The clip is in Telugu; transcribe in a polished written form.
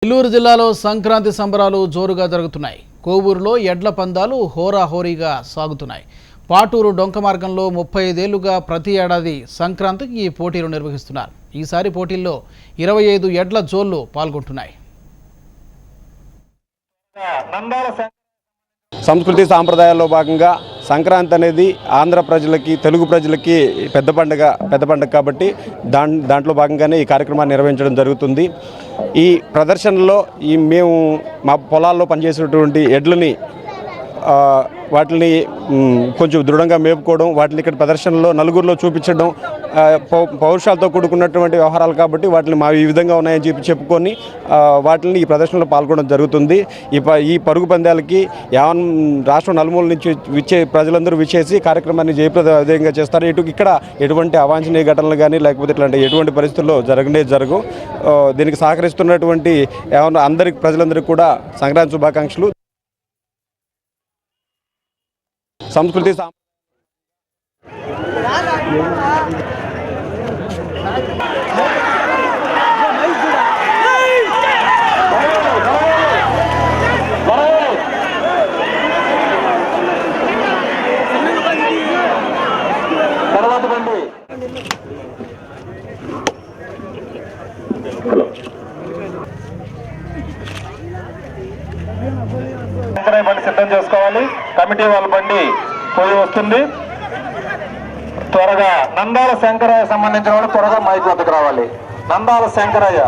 నెల్లూరు జిల్లాలో సంక్రాంతి సంబరాలు జోరుగా జరుగుతున్నాయి. కోవూరులో ఎడ్ల పందాలు హోరాహోరీగా సాగుతున్నాయి. పాటూరు డొంక మార్గంలో 35 ఏళ్లుగా ప్రతి ఏడాది సంక్రాంతికి ఈ పోటీలు నిర్వహిస్తున్నారు. ఈసారి పోటీల్లో 25 ఎడ్ల జోళ్లు పాల్గొంటున్నాయి. సంస్కృతి సాంప్రదాయాల్లో భాగంగా సంక్రాంతి అనేది ఆంధ్ర ప్రజలకి, తెలుగు ప్రజలకి పెద్ద పండుగ కాబట్టి దాంట్లో భాగంగానే ఈ కార్యక్రమాన్ని నిర్వహించడం జరుగుతుంది. ఈ ప్రదర్శనలో మేము మా పొలాల్లో పనిచేసేటువంటి ఎడ్లని వాటిని కొంచెం దృఢంగా మేపుకోవడం, వాటిని ఇక్కడ ప్రదర్శనలో నలుగురిలో చూపించడం పౌరుషాలతో కూడుకున్నటువంటి వ్యవహారాలు కాబట్టి వాటిని మా ఈ విధంగా ఉన్నాయని చెప్పుకొని వాటిని ఈ ప్రదర్శనలో పాల్గొనడం జరుగుతుంది. ఈ పరుగు పందాలకి రాష్ట్రం నలుమూల నుంచి ప్రజలందరూ విచ్చేసి కార్యక్రమాన్ని జయప్రదంగా చేస్తారు. ఇక్కడ ఎటువంటి అవాంఛనీయ ఘటనలు కానీ లేకపోతే ఇట్లాంటి ఎటువంటి పరిస్థితుల్లో జరగవు. దీనికి సహకరిస్తున్నటువంటి అందరికి ప్రజలందరికీ కూడా సంక్రాంతి శుభాకాంక్షలు. సంస్కృతి తర్వాత బండి బండి సిద్ధం చేసుకోవాలి. కమిటీ వాళ్ళ బండి పోయి వస్తుంది. త్వరగా నందాల శంకరయ్య సంబంధించిన వాళ్ళు త్వరగా మైక్ వద్దకు రావాలి. నందాల శంకరయ్య